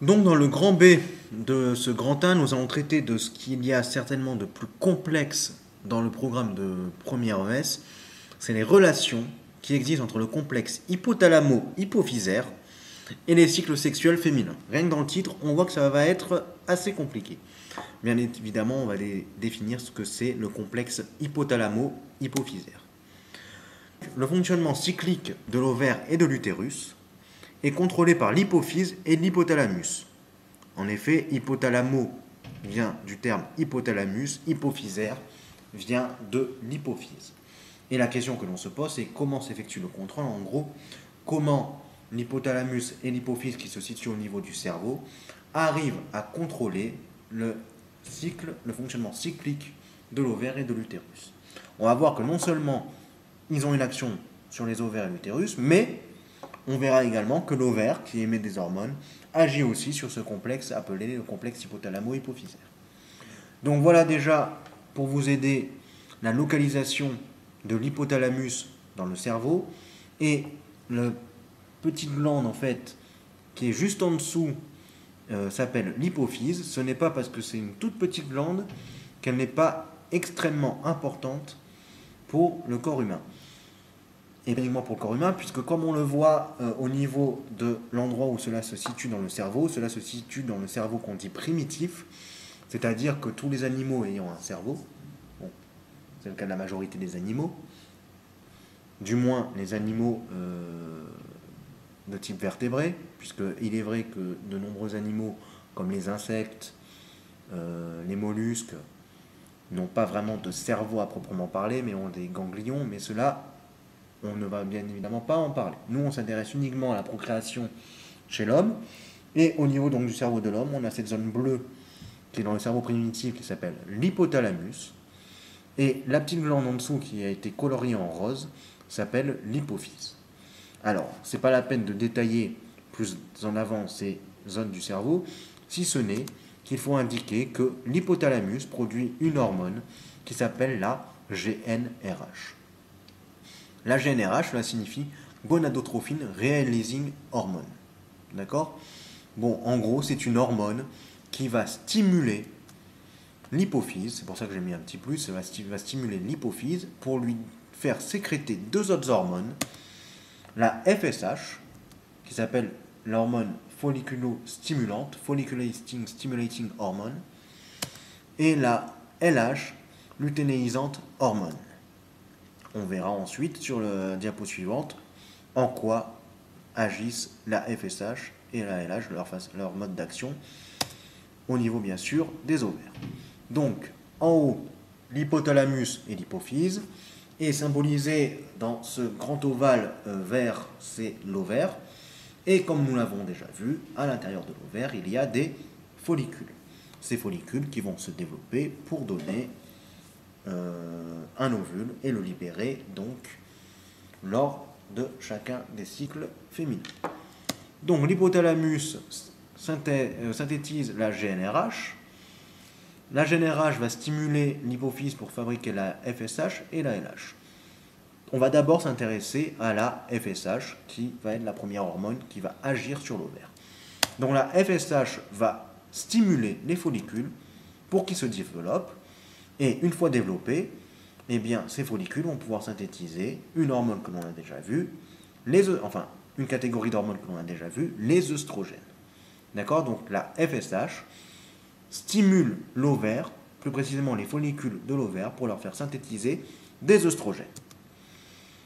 Donc dans le grand B de ce grand A, nous allons traiter de ce qu'il y a certainement de plus complexe dans le programme de première ES, c'est les relations qui existent entre le complexe hypothalamo-hypophysaire et les cycles sexuels féminins. Rien que dans le titre, on voit que ça va être assez compliqué. Bien évidemment, on va définir ce que c'est le complexe hypothalamo-hypophysaire. Le fonctionnement cyclique de l'ovaire et de l'utérus est contrôlé par l'hypophyse et l'hypothalamus. En effet, hypothalamo vient du terme hypothalamus, hypophysaire vient de l'hypophyse. Et la question que l'on se pose, c'est comment s'effectue le contrôle. En gros, comment l'hypothalamus et l'hypophyse qui se situent au niveau du cerveau arrivent à contrôler le fonctionnement cyclique de l'ovaire et de l'utérus. On va voir que non seulement ils ont une action sur les ovaires et l'utérus, mais on verra également que l'ovaire, qui émet des hormones, agit aussi sur ce complexe appelé le complexe hypothalamo-hypophysaire. Donc voilà déjà, pour vous aider, la localisation de l'hypothalamus dans le cerveau, et la petite glande en fait qui est juste en dessous s'appelle l'hypophyse. Ce n'est pas parce que c'est une toute petite glande qu'elle n'est pas extrêmement importante pour le corps humain. Et uniquement pour le corps humain, puisque comme on le voit au niveau de l'endroit où cela se situe dans le cerveau, cela se situe dans le cerveau qu'on dit primitif, c'est-à-dire que tous les animaux ayant un cerveau, bon, c'est le cas de la majorité des animaux, du moins les animaux de type vertébré, puisqu'il est vrai que de nombreux animaux, comme les insectes, les mollusques, n'ont pas vraiment de cerveau à proprement parler, mais ont des ganglions, mais cela, on ne va bien évidemment pas en parler. Nous, on s'intéresse uniquement à la procréation chez l'homme, et au niveau donc du cerveau de l'homme, on a cette zone bleue qui est dans le cerveau primitif qui s'appelle l'hypothalamus, et la petite glande en dessous qui a été coloriée en rose s'appelle l'hypophyse. Alors, c'est pas la peine de détailler plus en avant ces zones du cerveau, si ce n'est qu'il faut indiquer que l'hypothalamus produit une hormone qui s'appelle la GnRH. La GnRH, cela signifie gonadotrophine releasing hormone. D'accord? Bon, en gros, c'est une hormone qui va stimuler l'hypophyse, c'est pour ça que j'ai mis un petit plus, ça va stimuler l'hypophyse pour lui faire sécréter deux autres hormones, la FSH, qui s'appelle l'hormone folliculostimulante, folliculating stimulating hormone, et la LH, lutéinisante hormone. On verra ensuite sur la diapo suivante en quoi agissent la FSH et la LH, leur mode d'action, au niveau bien sûr des ovaires. Donc, en haut, l'hypothalamus et l'hypophyse, et symbolisé dans ce grand ovale vert, c'est l'ovaire. Et comme nous l'avons déjà vu, à l'intérieur de l'ovaire, il y a des follicules. Ces follicules qui vont se développer pour donner un ovule et le libérer donc lors de chacun des cycles féminins. Donc l'hypothalamus synthétise la GnRH. La GnRH va stimuler l'hypophyse pour fabriquer la FSH et la LH. On va d'abord s'intéresser à la FSH, qui va être la première hormone qui va agir sur l'ovaire. Donc la FSH va stimuler les follicules pour qu'ils se développent, et une fois développés, eh bien, ces follicules vont pouvoir synthétiser une hormone que l'on a déjà vue, une catégorie d'hormones que l'on a déjà vue, les œstrogènes. D'accord? Donc la FSH stimule l'ovaire, plus précisément les follicules de l'ovaire, pour leur faire synthétiser des œstrogènes.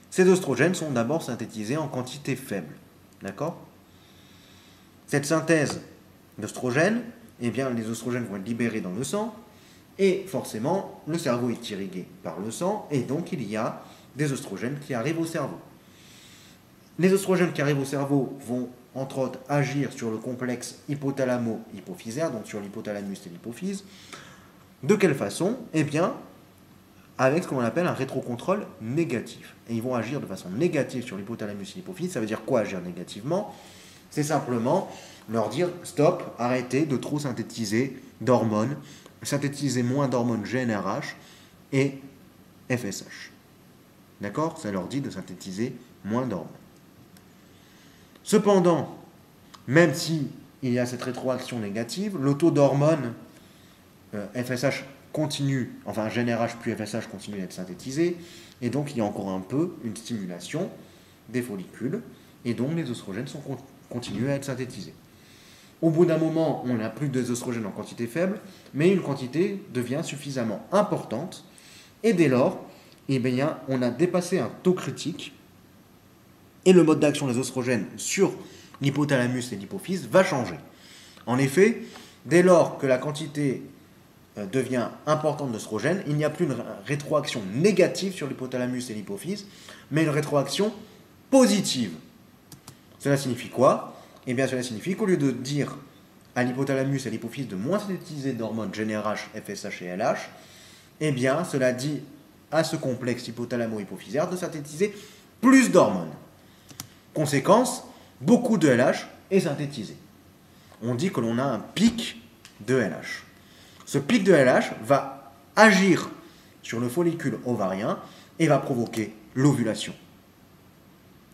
Ces œstrogènes sont d'abord synthétisés en quantité faible. D'accord? Cette synthèse d'œstrogènes, eh bien, les œstrogènes vont être libérés dans le sang, et forcément, le cerveau est irrigué par le sang, et donc il y a des œstrogènes qui arrivent au cerveau. Les œstrogènes qui arrivent au cerveau vont, entre autres, agir sur le complexe hypothalamo-hypophysaire, donc sur l'hypothalamus et l'hypophyse. De quelle façon? Eh bien, avec ce qu'on appelle un rétrocontrôle négatif. Et ils vont agir de façon négative sur l'hypothalamus et l'hypophyse. Ça veut dire quoi, agir négativement? C'est simplement leur dire stop, arrêtez de trop synthétiser d'hormones, synthétiser moins d'hormones GnRH et FSH. D'accord? Ça leur dit de synthétiser moins d'hormones. Cependant, même si il y a cette rétroaction négative. Le taux d'hormones FSH continue, enfin GnRH puis FSH continue d'être synthétisé, et donc il y a encore un peu une stimulation des follicules, et donc les oestrogènes continuent à être synthétisés. Au bout d'un moment, on n'a plus d'œstrogènes en quantité faible, mais une quantité devient suffisamment importante, et dès lors, eh bien, on a dépassé un taux critique, et le mode d'action des oestrogènes sur l'hypothalamus et l'hypophyse va changer. En effet, dès lors que la quantité devient importante d'œstrogènes, il n'y a plus une rétroaction négative sur l'hypothalamus et l'hypophyse, mais une rétroaction positive. Cela signifie quoi? Eh bien, cela signifie qu'au lieu de dire à l'hypothalamus et à l'hypophyse de moins synthétiser d'hormones GnRH, FSH et LH, eh bien, cela dit à ce complexe hypothalamo-hypophysaire de synthétiser plus d'hormones. Conséquence, beaucoup de LH est synthétisé. On dit que l'on a un pic de LH. Ce pic de LH va agir sur le follicule ovarien et va provoquer l'ovulation.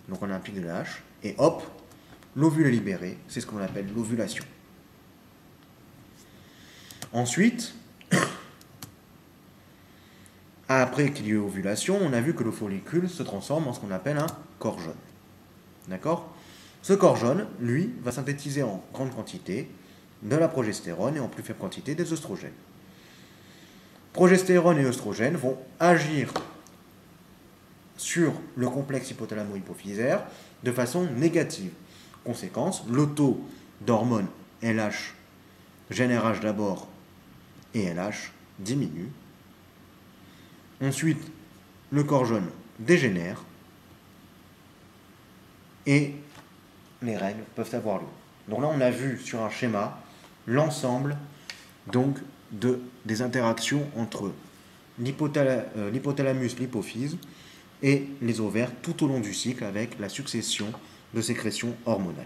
Donc on a un pic de LH et hop, l'ovule est libéré, c'est ce qu'on appelle l'ovulation. Ensuite, après qu'il y ait eu ovulation, on a vu que le follicule se transforme en ce qu'on appelle un corps jaune. D'accord? Ce corps jaune, lui, va synthétiser en grande quantité de la progestérone et en plus faible quantité des oestrogènes. Progestérone et oestrogènes vont agir sur le complexe hypothalamo-hypophysaire de façon négative. Conséquence, le taux d'hormones LH, GnRH d'abord et LH diminue. Ensuite, le corps jaune dégénère et les règles peuvent avoir lieu. Donc là, on a vu sur un schéma l'ensemble donc des interactions entre l'hypothalamus, l'hypophyse et les ovaires tout au long du cycle avec la succession de sécrétions hormonales.